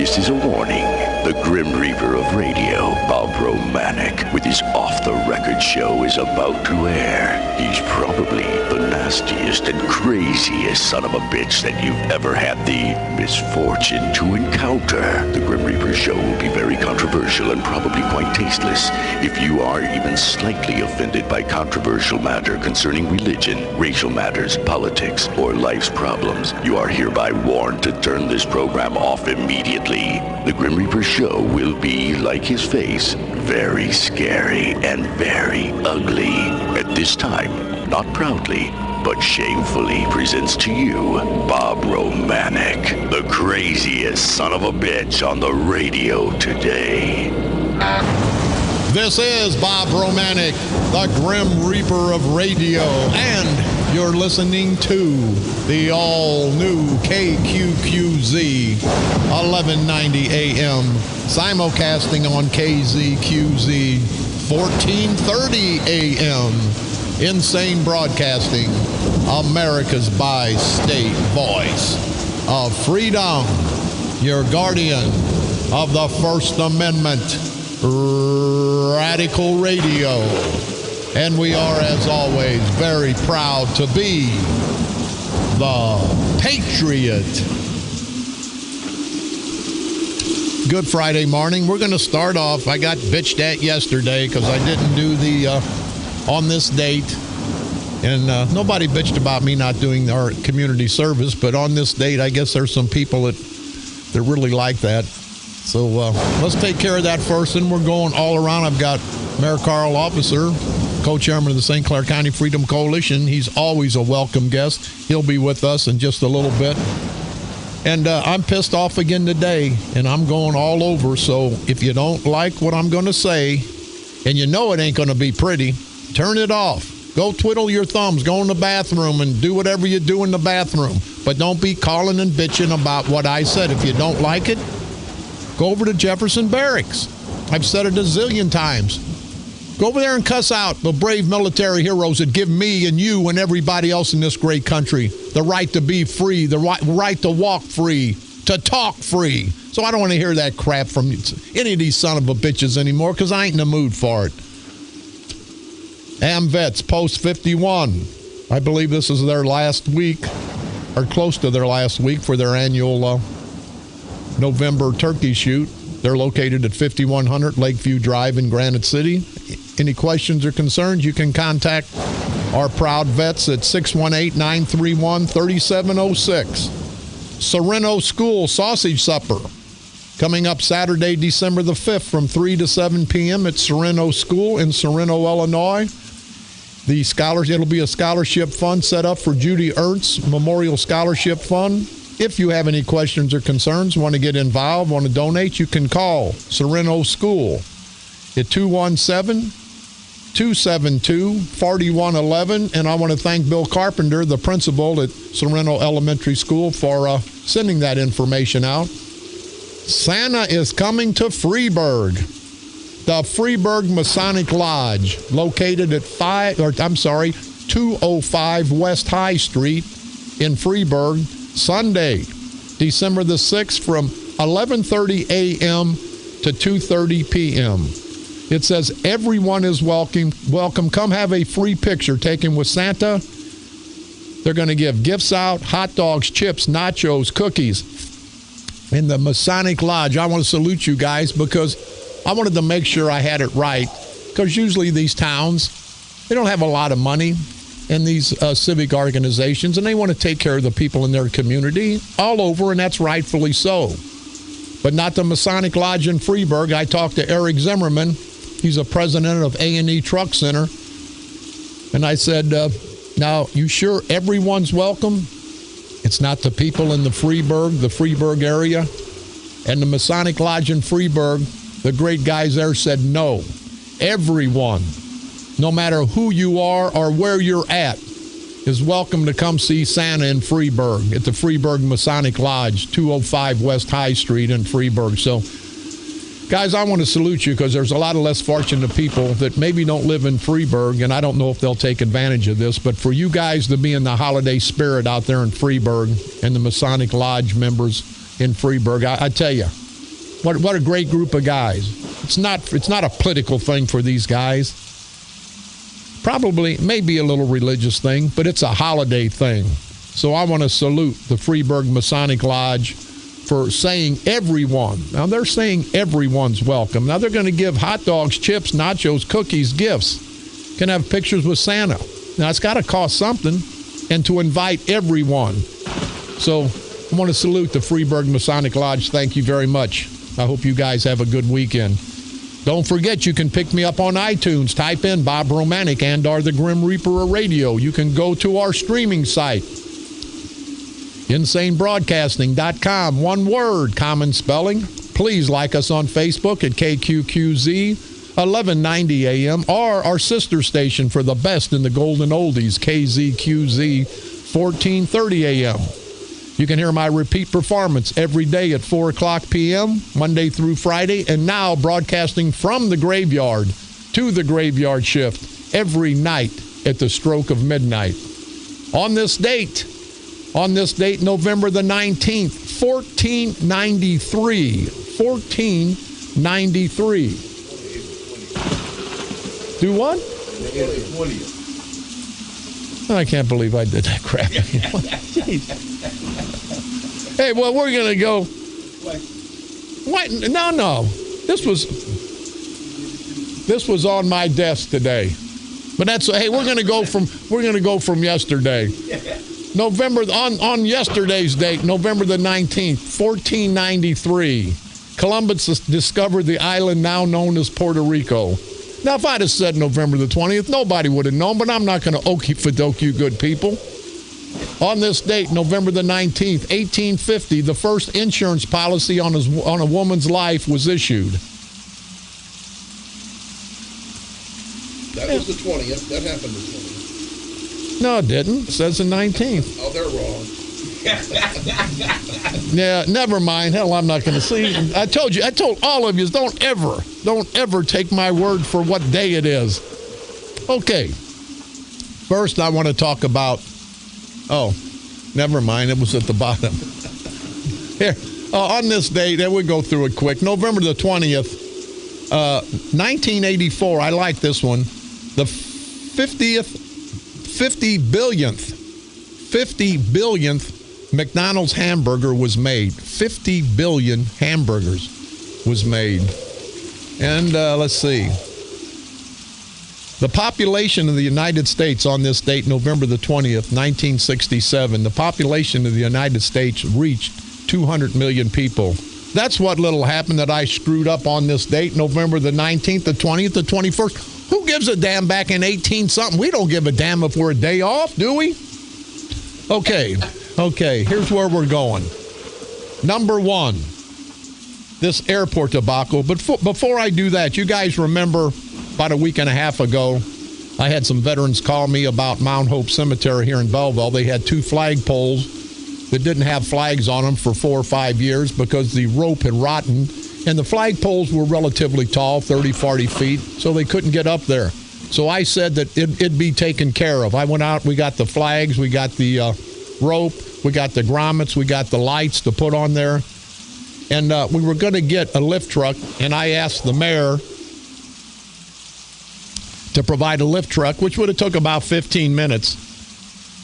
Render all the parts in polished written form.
This is a warning. The Grim Reaper of radio, Bob Romanik, with his off-the-record show is about to air. He's probably the nastiest and craziest son of a bitch that you've ever had the misfortune to encounter. The Grim Reaper show will be very controversial and probably quite tasteless. If you are even slightly offended by controversial matter concerning religion, racial matters, politics, or life's problems, you are hereby warned to turn this program off immediately. The Grim Reaper show will be, like his face, very scary and very ugly. At this time, not proudly, but shamefully presents to you Bob Romanik, the craziest son of a bitch on the radio today. This is Bob Romanik, the Grim Reaper of radio, and you're listening to the all-new KQQZ 1190 AM, simulcasting on KZQZ 1430 AM. Insane Broadcasting, America's bi-state voice of freedom, your guardian of the First Amendment, Radical Radio. And we are, as always, very proud to be the Patriot. Good Friday morning. We're going to start off. I got bitched at yesterday because I didn't do the on this date. And nobody bitched about me not doing our community service, but on this date, I guess there's some people that really like that. So let's take care of that first, and we're going all around. I've got Mayor Carl Officer, co-chairman of the St. Clair County Freedom Coalition. He's always a welcome guest. He'll be with us in just a little bit. And I'm pissed off again today, and I'm going all over. So if you don't like what I'm going to say, and you know it ain't going to be pretty, turn it off. Go twiddle your thumbs. Go in the bathroom and do whatever you do in the bathroom. But don't be calling and bitching about what I said. If you don't like it, go over to Jefferson Barracks. I've said it a zillion times. Go over there and cuss out the brave military heroes that give me and you and everybody else in this great country the right to be free, the right to walk free, to talk free. So I don't want to hear that crap from any of these son of a bitches anymore because I ain't in the mood for it. AmVets Post 51. I believe this is their last week, or close to their last week for their annual November turkey shoot. They're located at 5100 Lakeview Drive in Granite City. Any questions or concerns, you can contact our proud vets at 618-931-3706. Sereno School Sausage Supper coming up Saturday, December the 5th from 3 to 7 p.m. at Sereno School in Sereno, Illinois. It'll be a scholarship fund set up for Judy Ertz Memorial Scholarship Fund. If you have any questions or concerns, want to get involved, want to donate, you can call Sereno School at 217-272-4111. And I want to thank Bill Carpenter, the principal at Sereno Elementary School, for sending that information out. Santa is coming to Freeburg. The Freeburg Masonic Lodge, located at 205 West High Street in Freeburg, Sunday, December the 6th from 11:30 a.m. to 2:30 p.m. It says everyone is welcome. Come have a free picture taken with Santa. They're going to give gifts out, hot dogs, chips, nachos, cookies. In the Masonic Lodge, I want to salute you guys because I wanted to make sure I had it right, because usually these towns, they don't have a lot of money in these civic organizations, and they want to take care of the people in their community all over, and that's rightfully so. But not the Masonic Lodge in Freeburg. I talked to Eric Zimmerman. He's a president of A&E Truck Center. And I said, now, you sure everyone's welcome? It's not the people in the Freeburg area. And the Masonic Lodge in Freeburg, the great guys there said no. Everyone, no matter who you are or where you're at, is welcome to come see Santa in Freeburg at the Freeburg Masonic Lodge, 205 West High Street in Freeburg. So, guys, I want to salute you because there's a lot of less fortunate people that maybe don't live in Freeburg, and I don't know if they'll take advantage of this, but for you guys to be in the holiday spirit out there in Freeburg and the Masonic Lodge members in Freeburg, I tell you, What a great group of guys. It's not a political thing for these guys. Probably, maybe a little religious thing, but it's a holiday thing. So I want to salute the Freeburg Masonic Lodge for saying everyone. Now, they're saying everyone's welcome. Now, they're going to give hot dogs, chips, nachos, cookies, gifts. Can have pictures with Santa. Now, it's got to cost something, and to invite everyone. So I want to salute the Freeburg Masonic Lodge. Thank you very much. I hope you guys have a good weekend. Don't forget, you can pick me up on iTunes. Type in Bob Romanik and or the Grim Reaper of Radio. You can go to our streaming site, insanebroadcasting.com. One word, common spelling. Please like us on Facebook at KQQZ 1190 AM or our sister station for the best in the golden oldies, KZQZ 1430 AM. You can hear my repeat performance every day at 4 o'clock p.m., Monday through Friday, and now broadcasting from the graveyard to the graveyard shift every night at the stroke of midnight. On this date, November the 19th, 1493. 1493. Do what? I can't believe I did that crap. Hey, well, we're going to go. What? No. This was on my desk today. But that's, hey, we're going to go from yesterday. On yesterday's date, November the 19th, 1493, Columbus discovered the island now known as Puerto Rico. Now, if I'd have said November the 20th, nobody would have known, but I'm not going to okey-fadoke you good people. On this date, November the 19th, 1850, the first insurance policy on a woman's life was issued. That was the 20th. That happened the 20th. No, it didn't. It says the 19th. Oh, they're wrong. Yeah, never mind. Hell, I'm not going to see. I told all of you, don't ever take my word for what day it is. Okay. First, I want to talk about, never mind. It was at the bottom. Here, on this date, and we'll go through it quick. November the 20th, 1984. I like this one. The 50 billionth McDonald's hamburger was made. 50 billion hamburgers was made. And let's see. The population of the United States on this date, November the 20th, 1967, the population of the United States reached 200 million people. That's what little happened that I screwed up on this date, November the 19th, the 20th, the 21st. Who gives a damn back in 18-something? We don't give a damn if we're a day off, do we? Okay, here's where we're going. Number one, this airport debacle. But before I do that, you guys remember about a week and a half ago, I had some veterans call me about Mount Hope Cemetery here in Belleville. They had 2 flagpoles that didn't have flags on them for 4 or 5 years because the rope had rotten. And the flagpoles were relatively tall, 30, 40 feet, so they couldn't get up there. So I said that it'd be taken care of. I went out, we got the flags, we got the rope, we got the grommets, we got the lights to put on there. And we were going to get a lift truck, and I asked the mayor to provide a lift truck, which would have took about 15 minutes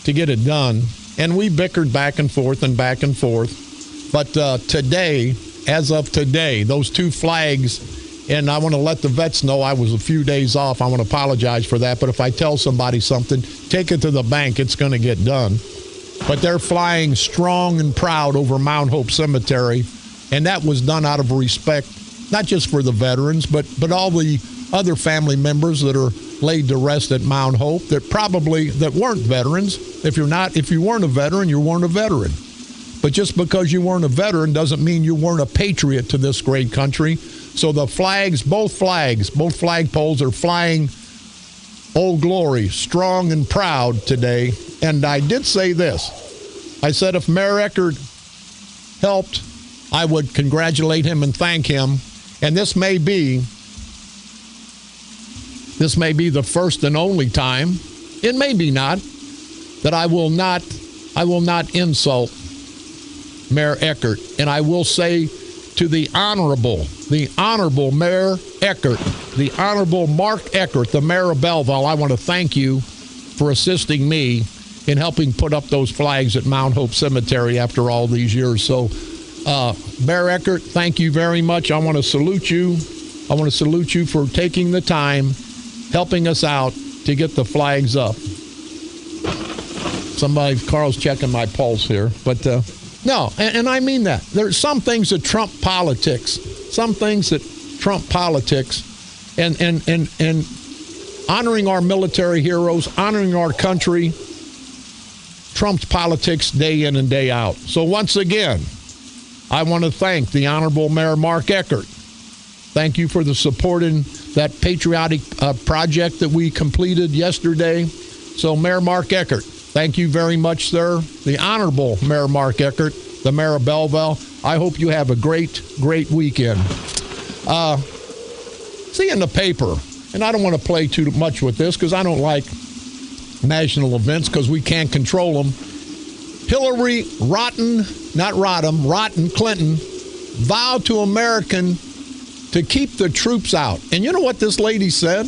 to get it done. And we bickered back and forth. But today, as of today, those 2 flags, and I want to let the vets know I was a few days off. I want to apologize for that. But if I tell somebody something, take it to the bank. It's going to get done. But they're flying strong and proud over Mount Hope Cemetery. And that was done out of respect, not just for the veterans, but all the other family members that are laid to rest at Mount Hope that weren't veterans. If you weren't a veteran, you weren't a veteran. But just because you weren't a veteran doesn't mean you weren't a patriot to this great country. So the flags, both flagpoles are flying Old Glory, strong and proud today. And I did say this. I said if Mayor Eckert helped, I would congratulate him and thank him. And this may be the first and only time, it may be not, that I will not insult Mayor Eckert. And I will say to the Honorable Mayor Eckert, the Honorable Mark Eckert, the Mayor of Belleville. I want to thank you for assisting me in helping put up those flags at Mount Hope Cemetery after all these years. So, Mayor Eckert, thank you very much. I want to salute you. I want to salute you for taking the time, helping us out to get the flags up. Carl's checking my pulse here, but no, and I mean that. There's some things that trump politics. And honoring our military heroes, honoring our country, trumps politics day in and day out. So once again, I want to thank the Honorable Mayor Mark Eckert. Thank you for the support in that patriotic project that we completed yesterday. So Mayor Mark Eckert, thank you very much, sir. The Honorable Mayor Mark Eckert, the Mayor of Belleville. I hope you have a great, great weekend. See in the paper, and I don't want to play too much with this because I don't like national events because we can't control them. Hillary Rotten Clinton vowed to American to keep the troops out. And you know what this lady said?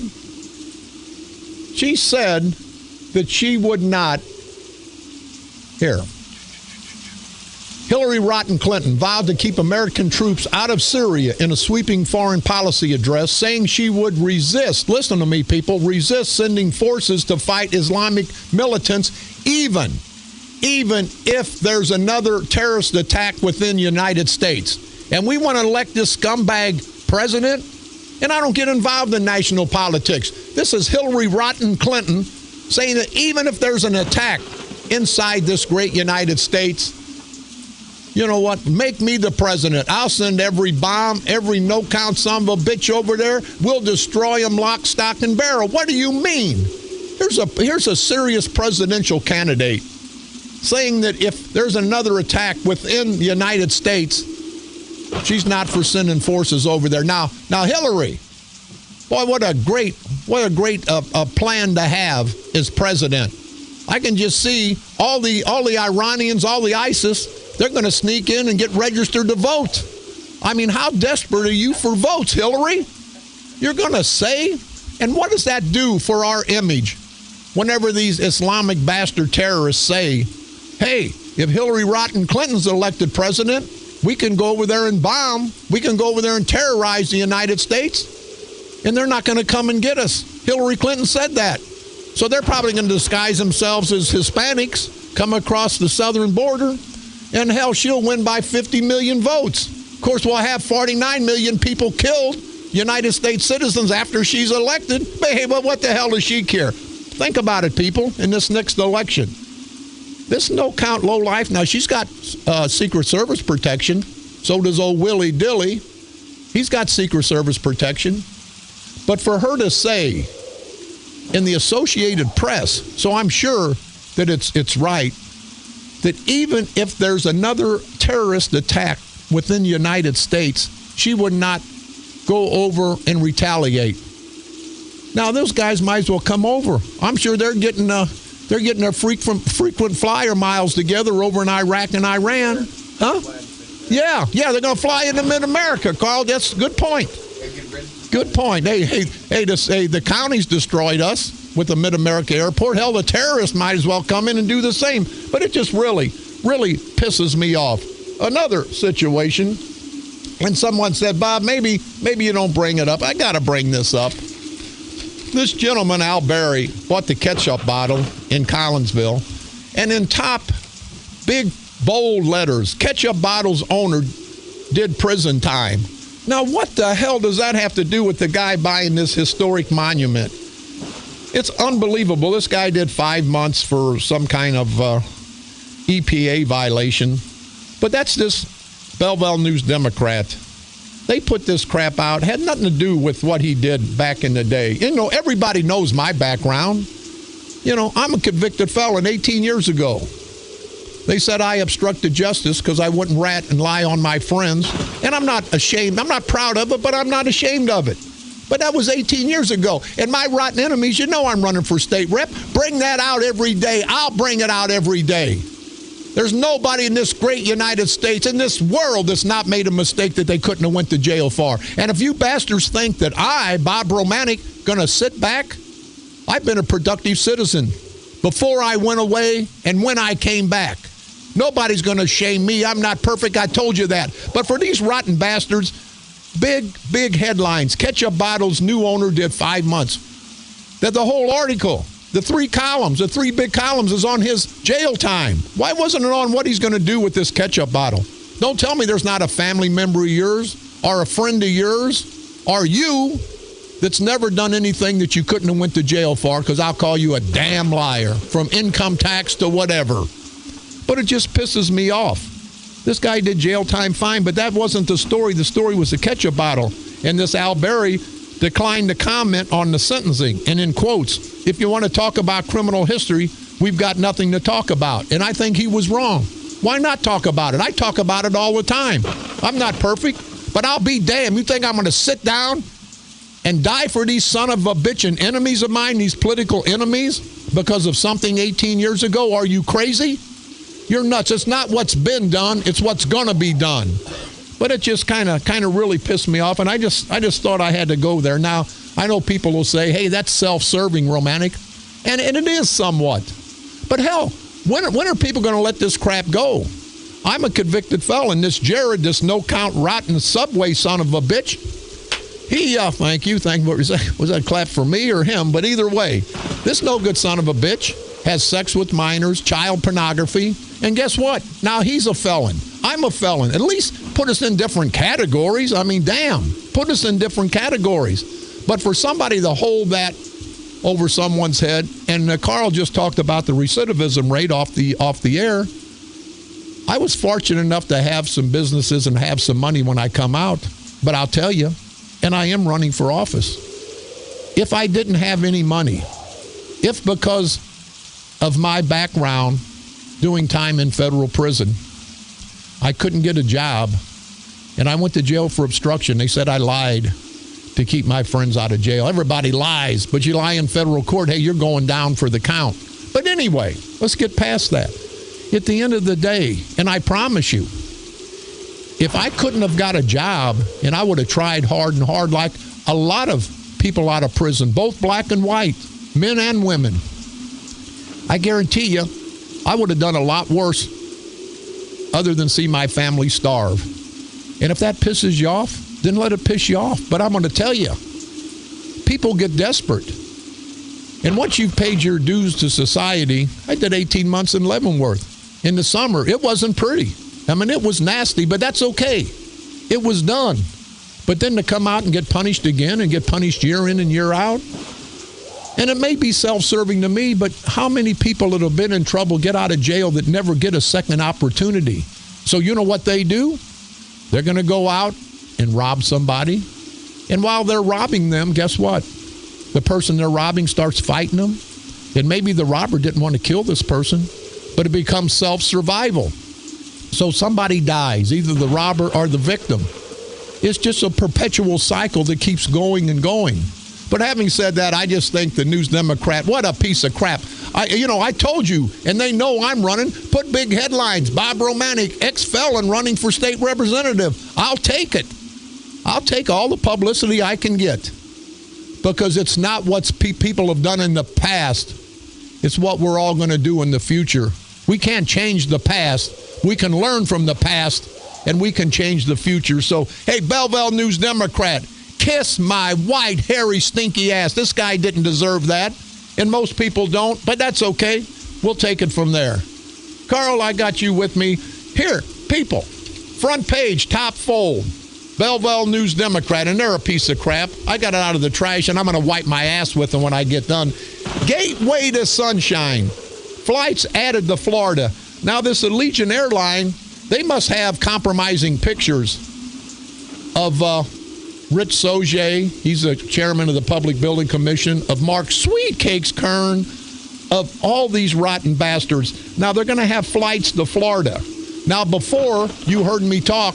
She said that she would not. Here. Hillary Rotten Clinton vowed to keep American troops out of Syria in a sweeping foreign policy address, saying she would resist, listen to me, people, resist sending forces to fight Islamic militants, even if there's another terrorist attack within the United States. And we want to elect this scumbag president, and I don't get involved in national politics. This is Hillary Rotten Clinton saying that even if there's an attack inside this great United States, you know what? Make me the president. I'll send every bomb, every no-count son of a bitch over there. We'll destroy them lock, stock, and barrel. What do you mean? Here's a serious presidential candidate saying that if there's another attack within the United States, she's not for sending forces over there. Now Hillary, boy, what a great plan to have as president. I can just see all the Iranians, all the ISIS. They're going to sneak in and get registered to vote. I mean, how desperate are you for votes, Hillary? You're going to say? And what does that do for our image whenever these Islamic bastard terrorists say, hey, if Hillary Rotten Clinton's elected president, we can go over there and bomb. We can go over there and terrorize the United States, and they're not going to come and get us. Hillary Clinton said that. So they're probably going to disguise themselves as Hispanics, come across the southern border, and hell, she'll win by 50 million votes. Of course, we'll have 49 million people killed, United States citizens, after she's elected. But hey, but what the hell does she care? Think about it, people, in this next election. This no-count lowlife, now she's got Secret Service protection. So does old Willie Dilly. He's got Secret Service protection. But for her to say in the Associated Press, so I'm sure that it's right, that even if there's another terrorist attack within the United States, she would not go over and retaliate. Now, those guys might as well come over. I'm sure they're getting their frequent flyer miles together over in Iraq and Iran. Huh? Yeah, they're going to fly into mid-America, Carl. That's a good point. Good point. Hey, the counties destroyed us with the Mid-America airport. Hell, the terrorists might as well come in and do the same. But it just really, really pisses me off. Another situation, and someone said, Bob, maybe you don't bring it up. I got to bring this up. This gentleman, Al Berry, bought the ketchup bottle in Collinsville, and in top, big, bold letters, ketchup bottle's owner did prison time. Now, what the hell does that have to do with the guy buying this historic monument? It's unbelievable. This guy did 5 months for some kind of EPA violation. But that's this Belleville News Democrat. They put this crap out. It had nothing to do with what he did back in the day. You know, everybody knows my background. You know, I'm a convicted felon 18 years ago. They said I obstructed justice because I wouldn't rat and lie on my friends. And I'm not ashamed. I'm not proud of it, but I'm not ashamed of it. But that was 18 years ago. And my rotten enemies, you know I'm running for state rep. Bring that out every day. I'll bring it out every day. There's nobody in this great United States, in this world, that's not made a mistake that they couldn't have went to jail for. And if you bastards think that I, Bob Romanik, going to sit back, I've been a productive citizen before I went away and when I came back. Nobody's going to shame me. I'm not perfect. I told you that. But for these rotten bastards, big headlines. Ketchup bottles, new owner did 5 months. That the whole article, the 3 columns, the 3 big columns is on his jail time. Why wasn't it on what he's going to do with this ketchup bottle? Don't tell me there's not a family member of yours or a friend of yours or you that's never done anything that you couldn't have went to jail for, because I'll call you a damn liar, from income tax to whatever. But it just pisses me off. This guy did jail time fine, but that wasn't the story. The story was the ketchup bottle. And this Al Berry declined to comment on the sentencing. And in quotes, if you want to talk about criminal history, we've got nothing to talk about. And I think he was wrong. Why not talk about it? I talk about it all the time. I'm not perfect, but I'll be damned. You think I'm going to sit down and die for these son of a bitch and enemies of mine, these political enemies, because of something 18 years ago? Are you crazy? You're nuts. It's not what's been done. It's what's going to be done. But it just kind of really pissed me off, and I just thought I had to go there. Now, I know people will say, hey, that's self-serving, Romanik, and it is somewhat. But hell, when are people going to let this crap go? I'm a convicted felon. This Jared, this no-count rotten subway son of a bitch, he, thank you. Was that clap for me or him? But either way, this no-good son of a bitch has sex with minors, child pornography, and guess what? Now he's a felon. I'm a felon. At least put us in different categories. I mean, damn, put us in different categories. But for somebody to hold that over someone's head, and Carl just talked about the recidivism rate off the air. I was fortunate enough to have some businesses and have some money when I come out. But I'll tell you, and I am running for office, if I didn't have any money, if because of my background doing time in federal prison, I couldn't get a job, and I went to jail for obstruction. They said I lied to keep my friends out of jail. Everybody lies, but you lie in federal court, hey, you're going down for the count. But anyway, let's get past that. At the end of the day, and I promise you, if I couldn't have got a job, and I would have tried hard and hard like a lot of people out of prison, both black and white, men and women, I guarantee you, I would have done a lot worse other than see my family starve. And if that pisses you off, then let it piss you off. But I'm going to tell you, people get desperate. And once you've paid your dues to society, I did 18 months in Leavenworth in the summer. It wasn't pretty. I mean, it was nasty, but that's okay. It was done. But then to come out and get punished again and get punished year in and year out, and it may be self-serving to me, but how many people that have been in trouble get out of jail that never get a second opportunity? So you know what they do? They're going to go out and rob somebody. And while they're robbing them, guess what? The person they're robbing starts fighting them. And maybe the robber didn't want to kill this person, but it becomes self-survival. So somebody dies, either the robber or the victim. It's just a perpetual cycle that keeps going and going. But having said that, I just think the News Democrat, what a piece of crap. I told you, and they know I'm running, put big headlines, Bob Romanik, ex-felon running for state representative. I'll take it. I'll take all the publicity I can get, because it's not what people have done in the past. It's what we're all going to do in the future. We can't change the past. We can learn from the past, and we can change the future. So, hey, Belleville News Democrat, kiss my white, hairy, stinky ass. This guy didn't deserve that, and most people don't, but that's okay. We'll take it from there. Carl, I got you with me. Here, people, front page, top fold, Belleville News Democrat, and they're a piece of crap. I got it out of the trash, and I'm going to wipe my ass with them when I get done. Gateway to Sunshine. Flights added to Florida. Now, this Allegiant airline, they must have compromising pictures of Rich Soje, he's the chairman of the Public Building Commission, of Mark Sweetcakes Kern, of all these rotten bastards. Now, they're going to have flights to Florida. Now, before you heard me talk,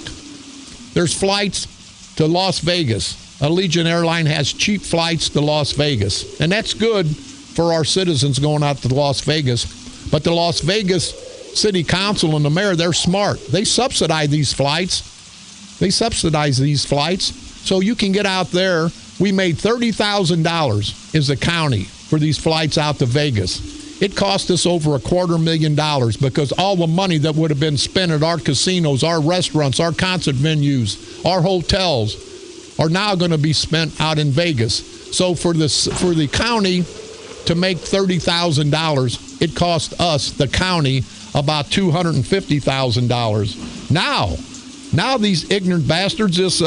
there's flights to Las Vegas. Allegiant Airline has cheap flights to Las Vegas, and that's good for our citizens going out to Las Vegas. But the Las Vegas city council and the mayor, they're smart. They subsidize these flights. So you can get out there. We made $30,000 as a county for these flights out to Vegas. It cost us over $250,000 because all the money that would have been spent at our casinos, our restaurants, our concert venues, our hotels are now going to be spent out in Vegas. So for the county to make $30,000, it cost us, the county, about $250,000. Now these ignorant bastards, this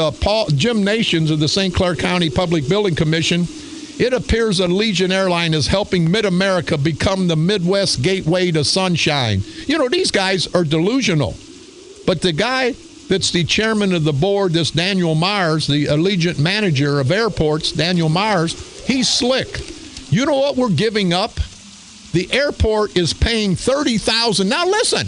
Jim Nations of the St. Clair County Public Building Commission, it appears that Allegiant Airline is helping Mid-America become the Midwest gateway to sunshine. You know, these guys are delusional. But the guy that's the chairman of the board, this Daniel Myers, the Allegiant manager of airports, Daniel Myers, he's slick. You know what we're giving up? The airport is paying $30,000. Now listen,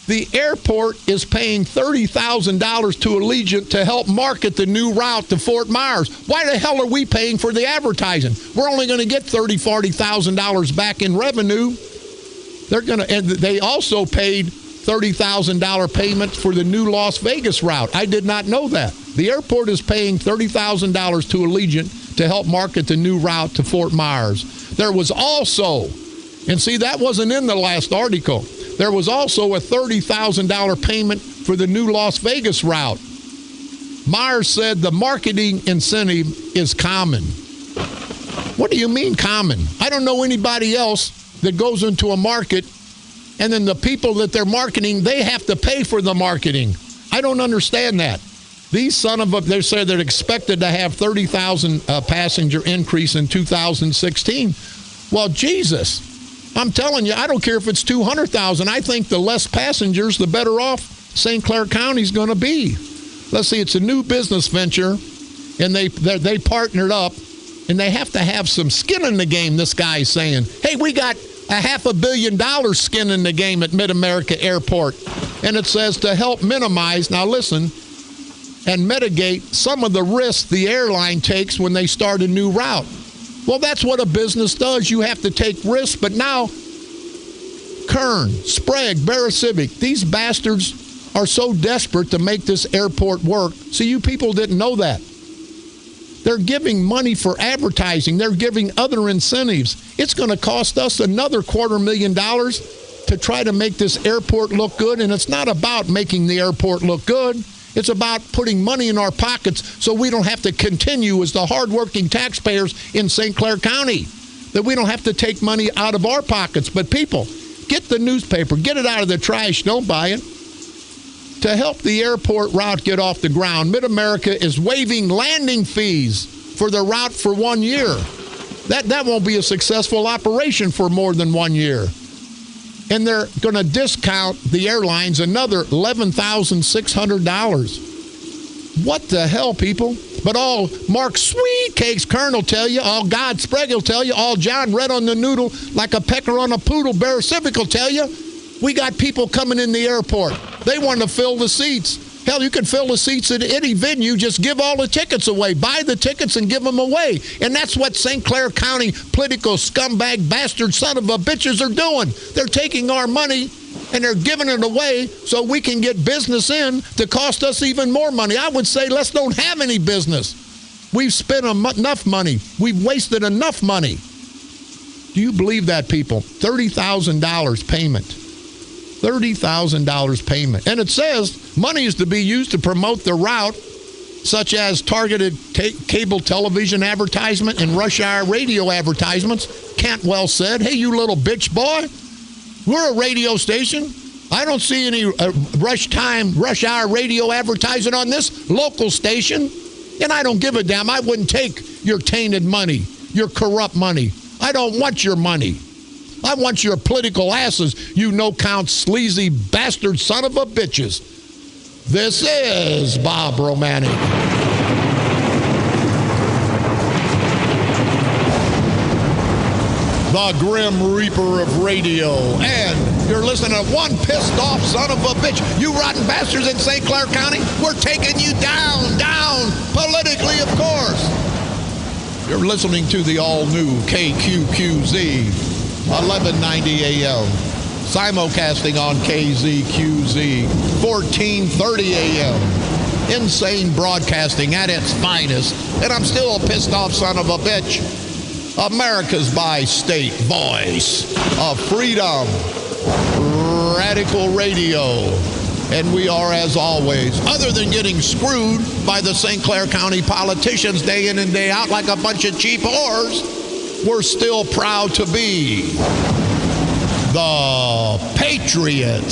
the airport is paying $30,000 to Allegiant to help market the new route to Fort Myers. Why the hell are we paying for the advertising? We're only going to get $30,000, $40,000 back in revenue. And they also paid $30,000 payment for the new Las Vegas route. I did not know that. The airport is paying $30,000 to Allegiant to help market the new route to Fort Myers. There was also, and see, that wasn't in the last article, there was also a $30,000 payment for the new Las Vegas route. Myers said the marketing incentive is common. What do you mean common? I don't know anybody else that goes into a market and then the people that they're marketing, they have to pay for the marketing. I don't understand that. These they say they're expected to have 30,000 passenger increase in 2016. Well, Jesus, I'm telling you, I don't care if it's 200,000. I think the less passengers, the better off St. Clair County is going to be. Let's see, it's a new business venture, and they partnered up, and they have to have some skin in the game, this guy's saying. Hey, we got $500 million skin in the game at Mid-America Airport. And it says to help minimize, now listen, and mitigate some of the risks the airline takes when they start a new route. Well, that's what a business does. You have to take risks. But now, Kern, Sprague, Barra Civic, these bastards are so desperate to make this airport work. See, you people didn't know that. They're giving money for advertising. They're giving other incentives. It's going to cost us another $250,000 to try to make this airport look good. And it's not about making the airport look good. It's about putting money in our pockets so we don't have to continue as the hardworking taxpayers in St. Clair County, that we don't have to take money out of our pockets. But people, get the newspaper, get it out of the trash, don't buy it. To help the airport route get off the ground, Mid-America is waiving landing fees for the route for 1 year. That won't be a successful operation for more than 1 year. And they're going to discount the airlines another $11,600. What the hell, people? But all Mark Sweetcakes Kern will tell you, all God Sprague will tell you, all John Red on the Noodle like a pecker on a poodle, Bear Civic will tell you, we got people coming in the airport. They want to fill the seats. Hell, you can fill the seats at any venue. Just give all the tickets away. Buy the tickets and give them away. And that's what St. Clair County political scumbag bastard son of a bitches are doing. They're taking our money and they're giving it away so we can get business in to cost us even more money. I would say let's don't have any business. We've spent enough money. We've wasted enough money. Do you believe that, people? $30,000 payment. $30,000 payment. And it says money is to be used to promote the route, such as targeted cable television advertisement and rush hour radio advertisements. Cantwell said, hey, you little bitch boy, we're a radio station. I don't see any rush hour radio advertising on this local station. And I don't give a damn. I wouldn't take your tainted money, your corrupt money. I don't want your money. I want your political asses, you no-count, sleazy bastard son of a bitches. This is Bob Romanik. The Grim Reaper of radio. And you're listening to one pissed-off son of a bitch. You rotten bastards in St. Clair County, we're taking you down, politically, of course. You're listening to the all-new KQQZ. 1190 AM, simulcasting on KZQZ, 1430 a.m. Insane broadcasting at its finest. And I'm still a pissed off son of a bitch. America's bi-state voice of freedom, radical radio. And we are, as always, other than getting screwed by the St. Clair County politicians day in and day out like a bunch of cheap whores, we're still proud to be the Patriot.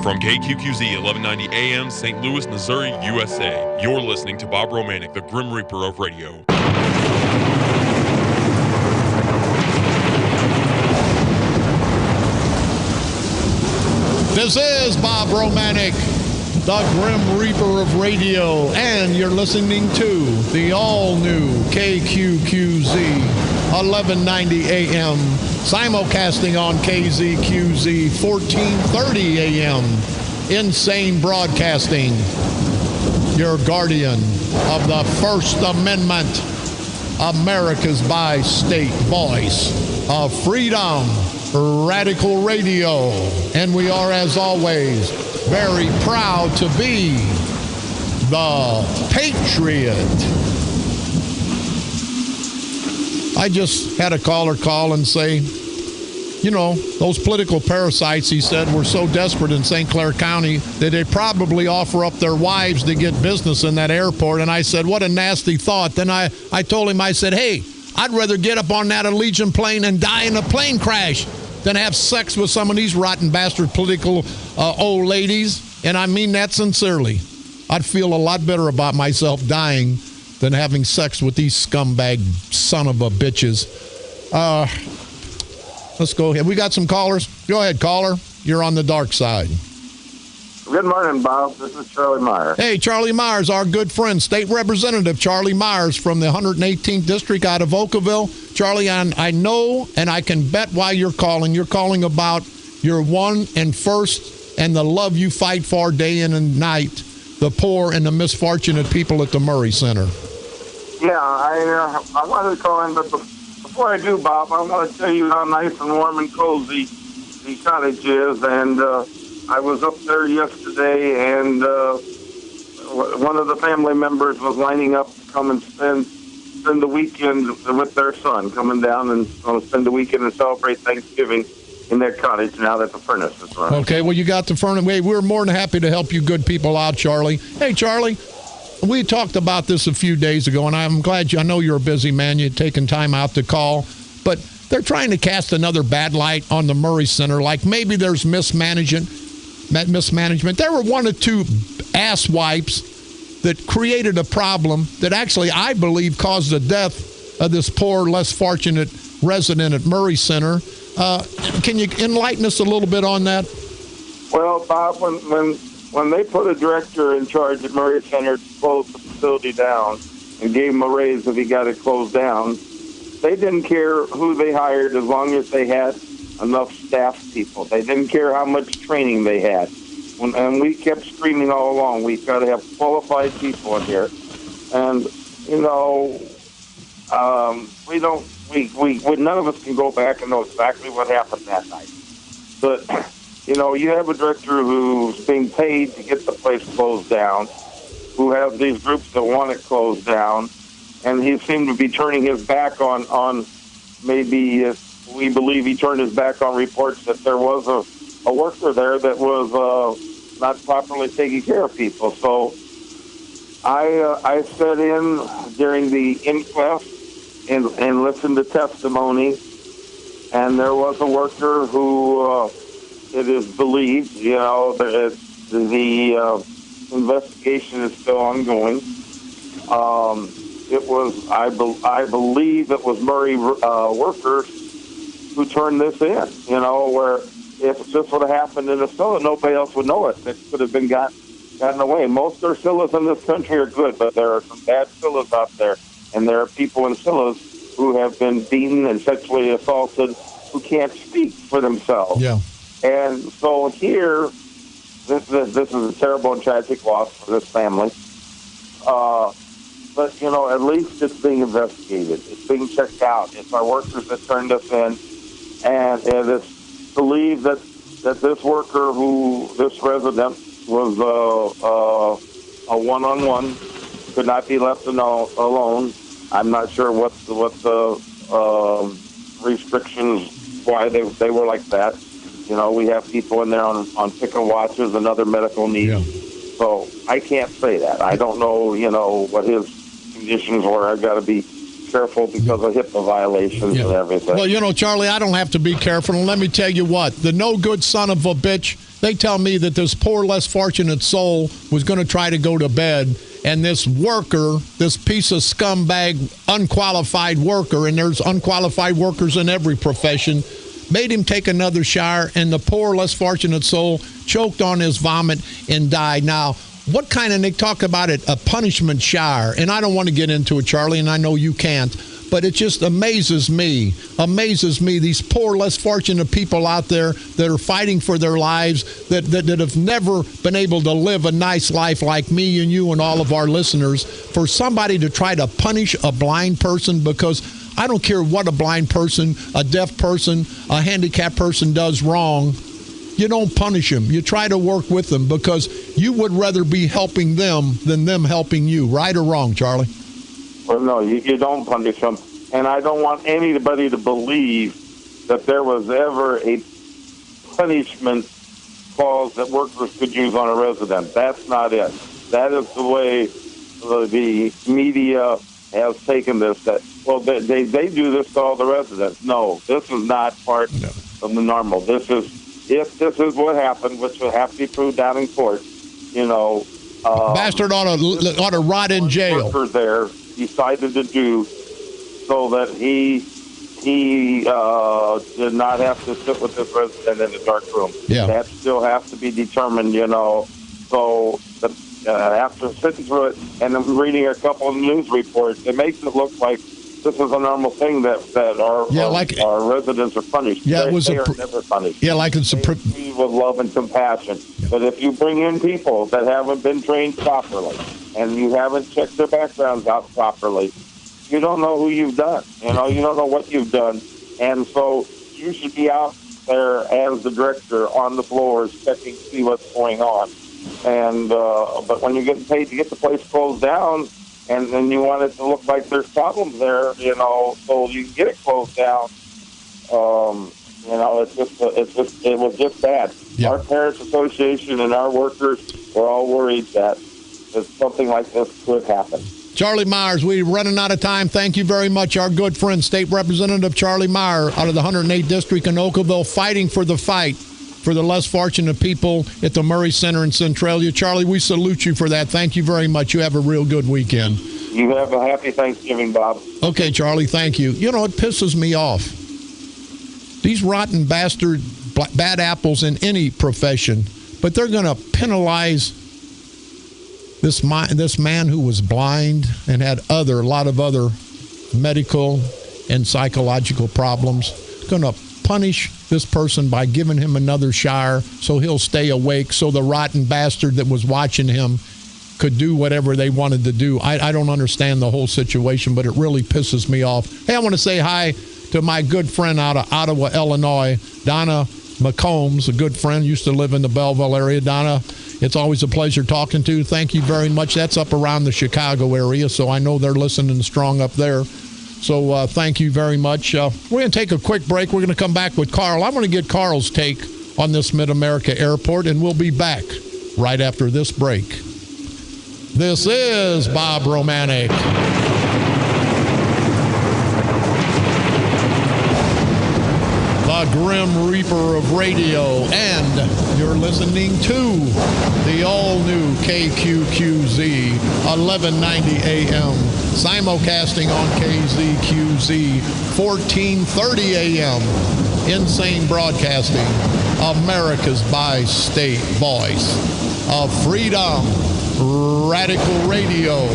From KQQZ 1190 AM, St. Louis, Missouri, USA, you're listening to Bob Romanik, the Grim Reaper of radio. This is Bob Romanik, the Grim Reaper of radio, and you're listening to the all-new KQQZ 1190 AM, simulcasting on KZQZ 1430 AM. Insane broadcasting, your guardian of the First Amendment, America's bi-state voice of freedom, radical radio. And we are, as always, very proud to be the Patriot. I just had a caller call and say, you know, those political parasites, he said, were so desperate in St. Clair County that they probably offer up their wives to get business in that airport. And I said, what a nasty thought. Then I told him, I said, hey, I'd rather get up on that Allegiant plane and die in a plane crash than have sex with some of these rotten bastard political old ladies. And I mean that sincerely. I'd feel a lot better about myself dying than having sex with these scumbag son of a bitches. Let's go ahead. We got some callers. Go ahead, caller. You're on the dark side. Good morning, Bob. This is Charlie Myers. Hey, Charlie Myers, our good friend, State Representative Charlie Myers from the 118th District out of Oakville. Charlie, I know and I can bet why you're calling. You're calling about your one and first and the love you fight for day in and night, the poor and the misfortunate people at the Murray Center. Yeah, I wanted to call in, but before I do, Bob, I want to tell you how nice and warm and cozy the cottage is. And I was up there yesterday, and one of the family members was lining up to come and spend the weekend with their son, coming down and spend the weekend and celebrate Thanksgiving in their cottage now that the furnace is running. Okay, well, you got the furnace. We're more than happy to help you good people out, Charlie. Hey, Charlie, we talked about this a few days ago, and I'm glad I know you're a busy man. You're taking time out to call, but they're trying to cast another bad light on the Murray Center, like maybe there's mismanagement. There were one or two ass wipes that created a problem that actually, I believe, caused the death of this poor, less fortunate resident at Murray Center. Can you enlighten us a little bit on that? Well, Bob, when they put a director in charge at Murray Center to close the facility down and gave him a raise if he got it closed down, they didn't care who they hired as long as they had enough staff people. They didn't care how much training they had. And we kept screaming all along, we've got to have qualified people in here. And, you know, none of us can go back and know exactly what happened that night. But, you know, you have a director who's being paid to get the place closed down, who have these groups that want it closed down, and he seemed to be turning his back on maybe, we believe he turned his back on reports that there was a worker there that was not properly taking care of people. So I sat in during the inquest and listened to testimony, and there was a worker who it is believed, you know, the investigation is still ongoing. It was, I believe it was Murray workers who turned this in, you know, where if this would have happened in Acilla, nobody else would know it. It could have been gotten away. Most Acillas in this country are good, but there are some bad Acillas out there, and there are people in Acillas who have been beaten and sexually assaulted who can't speak for themselves. Yeah. And so here, this is a terrible and tragic loss for this family. But, you know, at least it's being investigated. It's being checked out. It's our workers that turned us in. and it's believed that this worker, this resident, was a one-on-one, could not be left alone. I'm not sure what the restrictions, why they were like that. You know, we have people in there on picket watches and other medical needs. Yeah. So I can't say that. I don't know, what his conditions were. I've got to be careful because of HIPAA violations and everything. Well, Charlie, I don't have to be careful. And let me tell you what, the no good son of a bitch, they tell me that this poor, less fortunate soul was going to try to go to bed. And this worker, this piece of scumbag, unqualified worker, and there's unqualified workers in every profession, made him take another shower, and the poor, less fortunate soul choked on his vomit and died. Now, what kind of, Nick, talk about it, a punishment shower. And I don't want to get into it, Charlie, and I know you can't, but it just amazes me, these poor, less fortunate people out there that are fighting for their lives, that have never been able to live a nice life like me and you and all of our listeners, for somebody to try to punish a blind person. Because I don't care what a blind person, a deaf person, a handicapped person does wrong. You don't punish them. You try to work with them, because you would rather be helping them than them helping you. Right or wrong, Charlie? Well, no, you don't punish them. And I don't want anybody to believe that there was ever a punishment clause that workers could use on a resident. That's not it. That is the way the media has taken this. That, well, they do this to all the residents. No, this is not part of the normal. This is, if this is what happened, which will have to be proved down in court, bastard ought to rot in jail. Worker there decided to do so that he did not have to sit with this resident in a dark room. Yeah. That still has to be determined, So after sitting through it and I'm reading a couple of news reports, it makes it look like this is a normal thing that our residents are punished. Yeah, they are never punished. Yeah, like it's with love and compassion. Yeah. But if you bring in people that haven't been trained properly and you haven't checked their backgrounds out properly, you don't know who you've done. You don't know what you've done. And so you should be out there as the director on the floors checking to see what's going on. And but when you're getting paid to get the place closed down, and then you want it to look like there's problems there, so you can get it closed down. It was just bad. Yeah. Our Parents Association and our workers were all worried that something like this could happen. Charlie Myers, we're running out of time. Thank you very much. Our good friend, State Representative Charlie Meyer, out of the 108th District in Oakville, fighting for the fight for the less fortunate people at the Murray Center in Centralia. Charlie, we salute you for that. Thank you very much. You have a real good weekend. You have a happy Thanksgiving, Bob. Okay, Charlie, thank you. It pisses me off. These rotten bastard bad apples in any profession, but they're going to penalize this man who was blind and had a lot of other medical and psychological problems. Going to punish this person by giving him another shower so he'll stay awake, so the rotten bastard that was watching him could do whatever they wanted to do. I don't understand the whole situation, but it really pisses me off. Hey, I want to say hi to my good friend out of Ottawa, Illinois, Donna McCombs, a good friend, used to live in the Belleville area. Donna, it's always a pleasure talking to you. Thank you very much. That's up around the Chicago area, so I know they're listening strong up there. So thank you very much. We're going to take a quick break. We're going to come back with Carl. I'm going to get Carl's take on this Mid-America Airport, and we'll be back right after this break. This is Bob Romanik. The Grim Reaper of radio, and you're listening to the all-new KQQZ 1190 AM, simulcasting on KZQZ 1430 AM, Insane Broadcasting, America's bi-state voice of freedom, radical radio.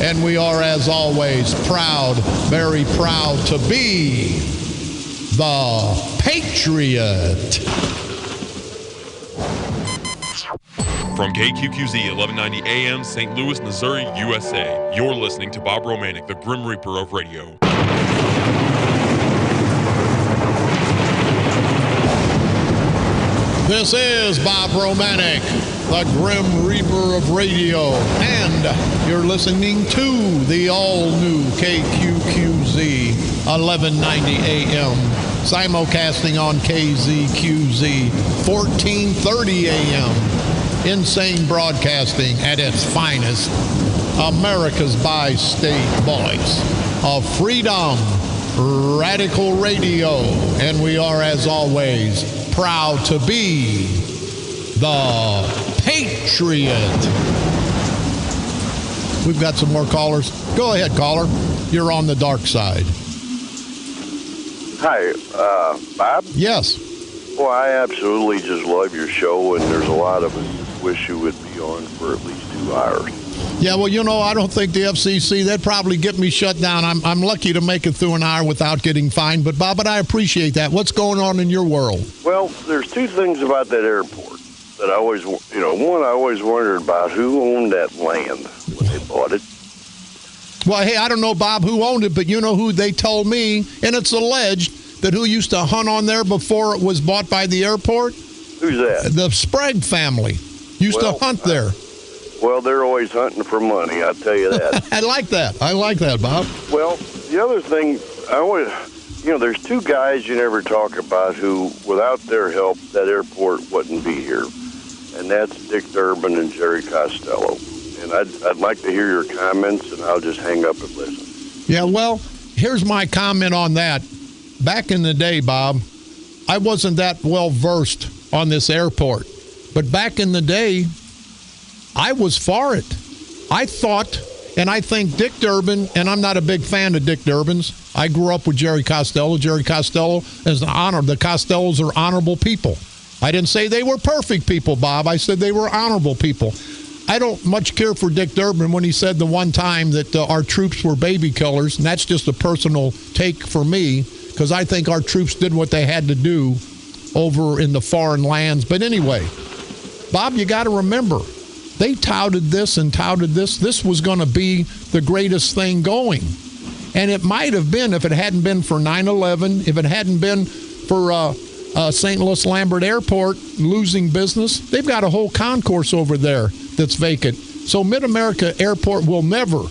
And we are, as always, proud, very proud to be the Patriot. From KQQZ 1190 AM, St. Louis, Missouri, USA, you're listening to Bob Romanik, the Grim Reaper of radio. This is Bob Romanik, the Grim Reaper of radio, and you're listening to the all-new KQQZ 1190 AM, simulcasting on KZQZ 1430 AM, insane broadcasting at its finest, America's bi-state voice of freedom, radical radio, and we are, as always, proud to be the Patriot. We've got some more callers. Go ahead, caller. You're on the dark side. Hi, Bob? Yes. Well, I absolutely just love your show, and there's a lot of us that wish you would be on for at least 2 hours. Yeah, well, I don't think the FCC, they'd probably get me shut down. I'm lucky to make it through an hour without getting fined. But, Bob, I appreciate that. What's going on in your world? Well, there's 2 things about that airport that I always, one, I always wondered about who owned that land when they bought it. Well, hey, I don't know, Bob, who owned it, but you know who they told me, and it's alleged that who used to hunt on there before it was bought by the airport? Who's that? The Sprague family used to hunt there. Well, they're always hunting for money, I'll tell you that. I like that, Bob. Well, the other thing, there's 2 guys you never talk about who, without their help, that airport wouldn't be here. And that's Dick Durbin and Jerry Costello. And I'd like to hear your comments, and I'll just hang up and listen. Yeah, well, here's my comment on that. Back in the day, Bob, I wasn't that well versed on this airport. But back in the day, I was for it. I thought, and I think Dick Durbin, and I'm not a big fan of Dick Durbin's. I grew up with Jerry Costello. Jerry Costello is an honor. The Costellos are honorable people. I didn't say they were perfect people, Bob. I said they were honorable people. I don't much care for Dick Durbin when he said the one time that our troops were baby killers, and that's just a personal take for me, because I think our troops did what they had to do over in the foreign lands. But anyway, Bob, you got to remember, they touted this and touted this. This was going to be the greatest thing going. And it might have been if it hadn't been for 9/11, if it hadn't been for St. Louis Lambert Airport losing business. They've got a whole concourse over there that's vacant. So Mid-America Airport will never,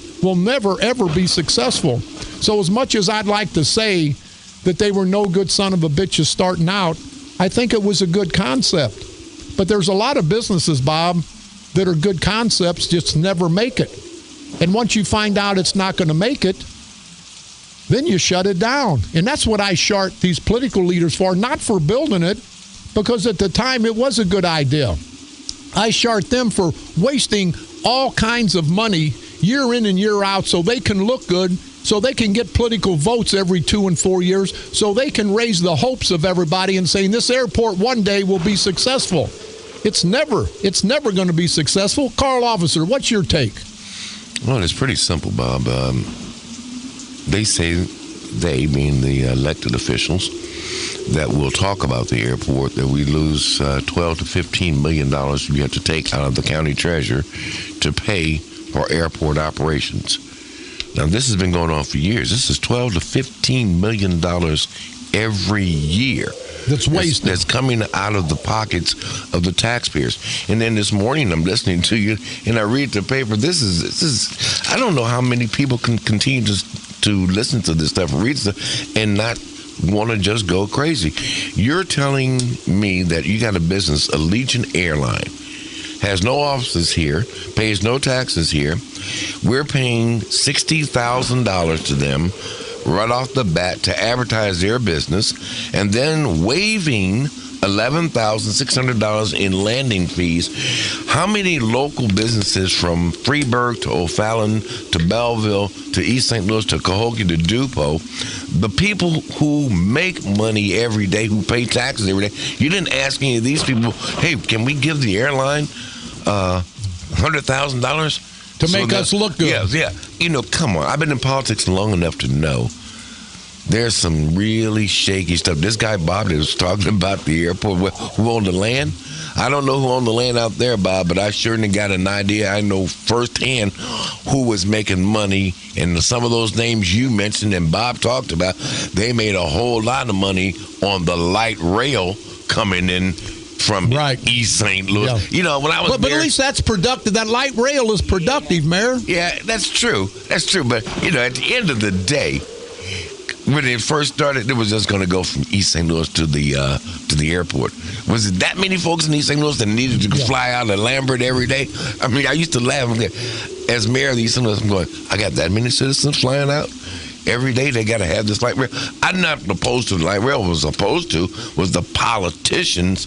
ever be successful. So as much as I'd like to say that they were no good son of a bitches starting out, I think it was a good concept. But there's a lot of businesses, Bob, that are good concepts, just never make it. And once you find out it's not going to make it, then you shut it down. And that's what I shart these political leaders for, not for building it, because at the time it was a good idea. I shart them for wasting all kinds of money year in and year out so they can look good, so they can get political votes every 2 and 4 years, so they can raise the hopes of everybody and saying this airport one day will be successful. It's never going to be successful. Carl Officer, what's your take? Well, it's pretty simple, Bob. They say, they mean the elected officials, that will talk about the airport, that we lose $12 to $15 million we have to take out of the county treasurer to pay for airport operations. Now, this has been going on for years. This is $12 to $15 million every year. That's wasted. That's coming out of the pockets of the taxpayers. And then this morning I'm listening to you and I read the paper. This is I don't know how many people can continue to listen to this stuff, read stuff, and not want to just go crazy. You're telling me that you got a business, Allegiant Airline, has no offices here, pays no taxes here. We're paying $60,000 to them right off the bat to advertise their business, and then waiving $11,600 in landing fees. How many local businesses from Freeburg to O'Fallon to Belleville to East St. Louis to Cahokia to Dupo, the people who make money every day, who pay taxes every day, you didn't ask any of these people, hey, can we give the airline $100,000? To make us look good. Yeah. Come on. I've been in politics long enough to know there's some really shaky stuff. This guy, Bob, that was talking about the airport, who owned the land. I don't know who owned the land out there, Bob, but I certainly got an idea. I know firsthand who was making money. And some of those names you mentioned and Bob talked about, they made a whole lot of money on the light rail coming in from East St. Louis. Yeah. You know, when I was but at least that's productive. That light rail is productive, Mayor. Yeah, that's true. That's true. But, you know, at the end of the day, when it first started, it was just going to go from East St. Louis to the airport. Was it that many folks in East St. Louis that needed to fly out of Lambert every day? I mean, I used to laugh. As mayor of East St. Louis, I'm going, I got that many citizens flying out every day. They got to have this light rail. I'm not opposed to the light rail. What I was opposed to was the politicians.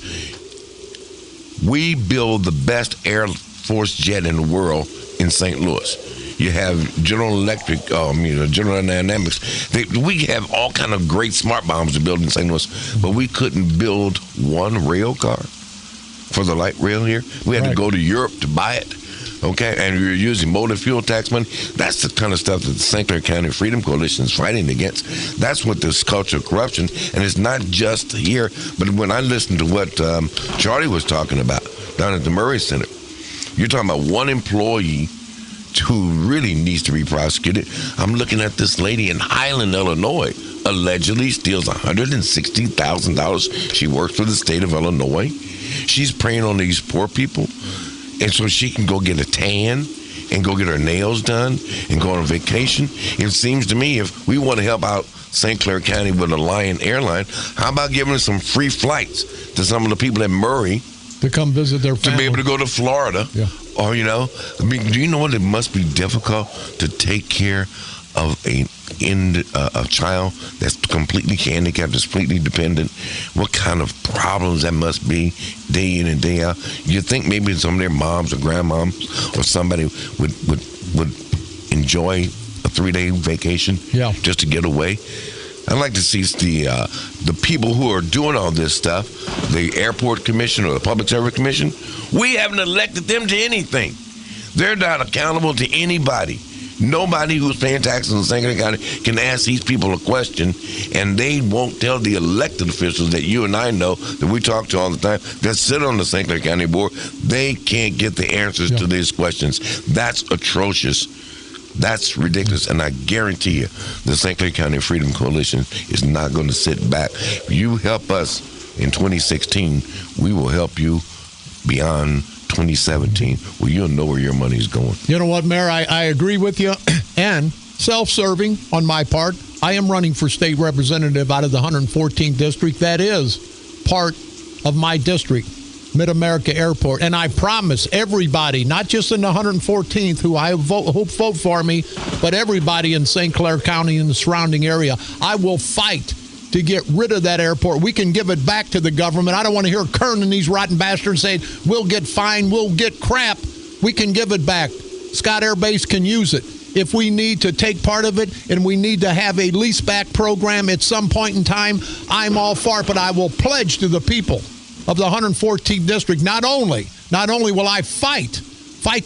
We build the best Air Force jet in the world in St. Louis. You have General Electric, General Dynamics. We have all kind of great smart bombs to build in St. Louis, but we couldn't build one rail car for the light rail here. We had to go to Europe to buy it. Okay, and we were using motor fuel tax money. That's the kind of stuff that the St. Clair County Freedom Coalition is fighting against. That's what this culture of corruption, and it's not just here, but when I listened to what Charlie was talking about down at the Murray Center, you're talking about one employee who really needs to be prosecuted. I'm looking at this lady in Highland, Illinois, allegedly steals $160,000. She works for the state of Illinois. She's preying on these poor people, and so she can go get a tan and go get her nails done and go on vacation. It seems to me if we want to help out St. Clair County with a Lion Airline, how about giving some free flights to some of the people at Murray to come visit their family, to be able to go to Florida? Yeah. Or, you know, I mean, do you know what it must be difficult to take care of a child that's completely handicapped, that's completely dependent? What kind of problems that must be day in and day out? You think maybe some of their moms or grandmoms or somebody would enjoy a 3-day vacation just to get away? I'd like to see the people who are doing all this stuff, the Airport Commission or the Public Service Commission. We haven't elected them to anything. They're not accountable to anybody. Nobody who's paying taxes in St. Clair County can ask these people a question, and they won't tell the elected officials that you and I know, that we talk to all the time, that sit on the St. Clair County Board. They can't get the answers to these questions. That's atrocious. That's ridiculous, and I guarantee you the St. Clair County Freedom Coalition is not going to sit back. If you help us in 2016, we will help you beyond 2017, where you'll know where your money's going. You know what, Mayor? I agree with you, and self-serving on my part. I am running for state representative out of the 114th district. That is part of my district, Mid-America Airport. And I promise everybody, not just in the 114th who I hope vote for me, but everybody in St. Clair County and the surrounding area, I will fight to get rid of that airport. We can give it back to the government. I don't want to hear Kern and these rotten bastards saying, we'll get fined, we'll get crap. We can give it back. Scott Air Base can use it. If we need to take part of it and we need to have a leaseback program at some point in time, I'm all for it, but I will pledge to the people of the 114th district, not only will I fight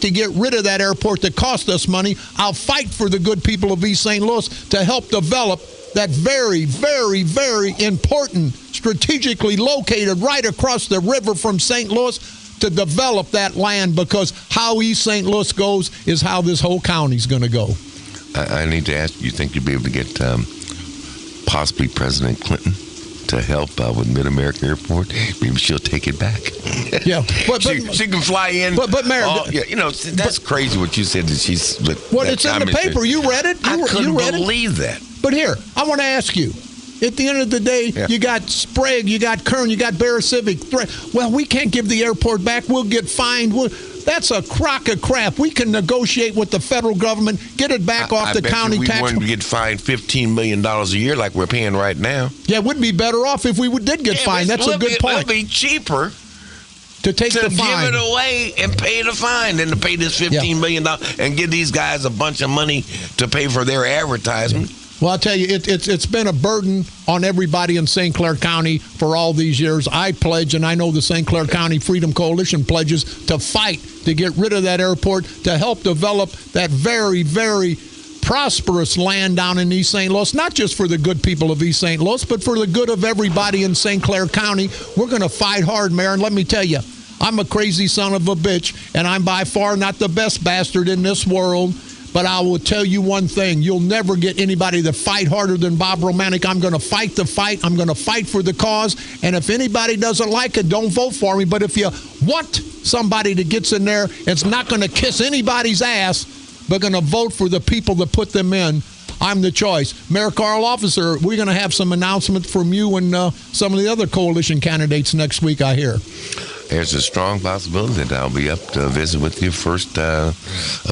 to get rid of that airport that cost us money, I'll fight for the good people of East St. Louis to help develop that very, very, very important, strategically located right across the river from St. Louis, to develop that land, because how East St. Louis goes is how this whole county's going to go. I need to ask, you think you'd be able to get possibly President Clinton to help with Mid-America Airport? Maybe she'll take it back. Yeah, but she can fly in. But Mayor, that's crazy what you said. That she's. Well, it's in the paper. You read it. I couldn't read believe that. But here, I want to ask you. At the end of the day, you got Sprague, you got Kern, you got Bear Civic. Well, we can't give the airport back. We'll get fined. That's a crock of crap. We can negotiate with the federal government, get it back off the county tax. We wanted to get fined $15 million a year like we're paying right now. Yeah, weuld be better off if we did get fined. That's a good point. It would be cheaper to take the fine, give it away and pay the fine than to pay this $15 million and give these guys a bunch of money to pay for their advertisement. Well, I'll tell you, it's been a burden on everybody in St. Clair County for all these years. I pledge, and I know the St. Clair County Freedom Coalition pledges, to fight to get rid of that airport, to help develop that very, very prosperous land down in East St. Louis, not just for the good people of East St. Louis, but for the good of everybody in St. Clair County. We're going to fight hard, Mayor, and let me tell you, I'm a crazy son of a bitch, and I'm by far not the best bastard in this world. But I will tell you one thing. You'll never get anybody to fight harder than Bob Romanik. I'm going to fight the fight. I'm going to fight for the cause. And if anybody doesn't like it, don't vote for me. But if you want somebody that gets in there, it's not going to kiss anybody's ass, but going to vote for the people that put them in, I'm the choice. Mayor Carl Officer, we're going to have some announcement from you and some of the other coalition candidates next week, I hear. There's a strong possibility that I'll be up to visit with you first of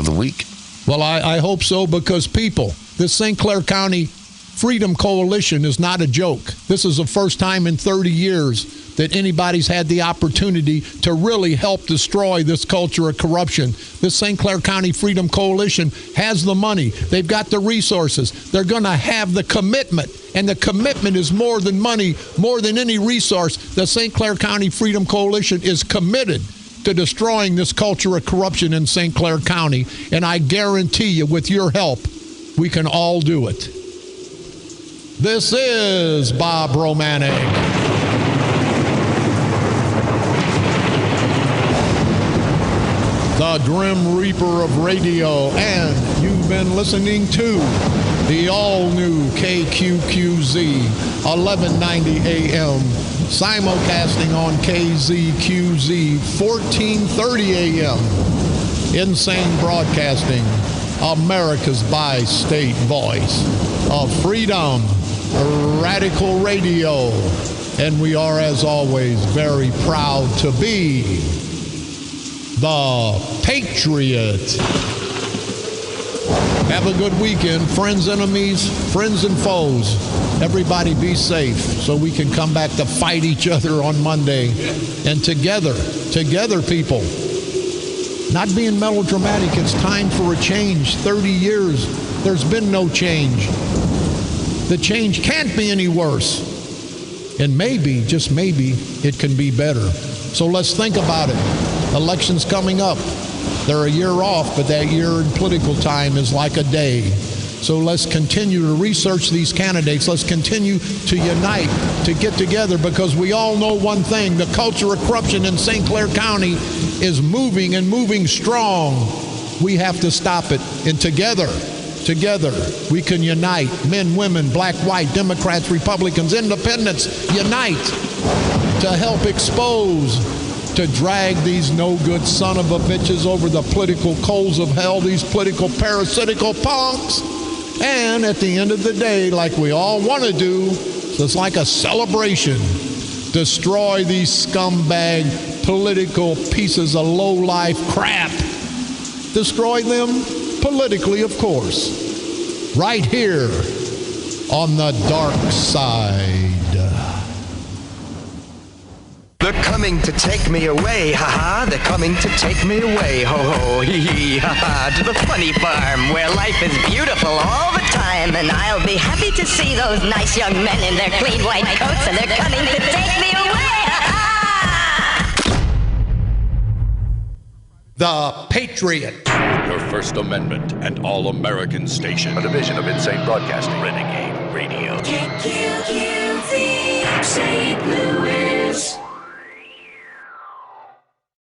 the week. Well, I hope so, because people, this St. Clair County Freedom Coalition is not a joke. This is the first time in 30 years that anybody's had the opportunity to really help destroy this culture of corruption. This St. Clair County Freedom Coalition has the money. They've got the resources. They're going to have the commitment. And the commitment is more than money, more than any resource. The St. Clair County Freedom Coalition is committed to destroying this culture of corruption in St. Clair County. And I guarantee you, with your help, we can all do it. This is Bob Romanik. The Grim Reaper of Radio, and you've been listening to the all-new KQQZ 1190 AM, simulcasting on KZQZ 1430 AM. Insane Broadcasting, America's bi-state voice of freedom, radical radio. And we are, as always, very proud to be the Patriot. Have a good weekend, friends, enemies, friends and foes. Everybody be safe so we can come back to fight each other on Monday. And together, people, not being melodramatic, it's time for a change. 30 years, there's been no change. The change can't be any worse. And maybe, just maybe, it can be better. So let's think about it. Elections coming up. They're a year off, but that year in political time is like a day. So let's continue to research these candidates. Let's continue to unite, to get together, because we all know one thing. The culture of corruption in St. Clair County is moving and moving strong. We have to stop it. And together, we can unite. Men, women, black, white, Democrats, Republicans, independents, unite to help expose, to drag these no-good son of a bitches over the political coals of hell, these political parasitical punks. And at the end of the day, like we all want to do, so it's like a celebration, destroy these scumbag political pieces of low-life crap. Destroy them politically, of course, right here on the dark side. They're coming to take me away, ha-ha. They're coming to take me away, ho-ho, hee-hee, ha-ha. To the funny farm where life is beautiful all the time. And I'll be happy to see those nice young men in their clean white coats. And they're coming to take me away, ha-ha. The Patriot. Your First Amendment and All-American Station. A division of Insane Broadcasting. Renegade Radio. KQQZ, St. Louis.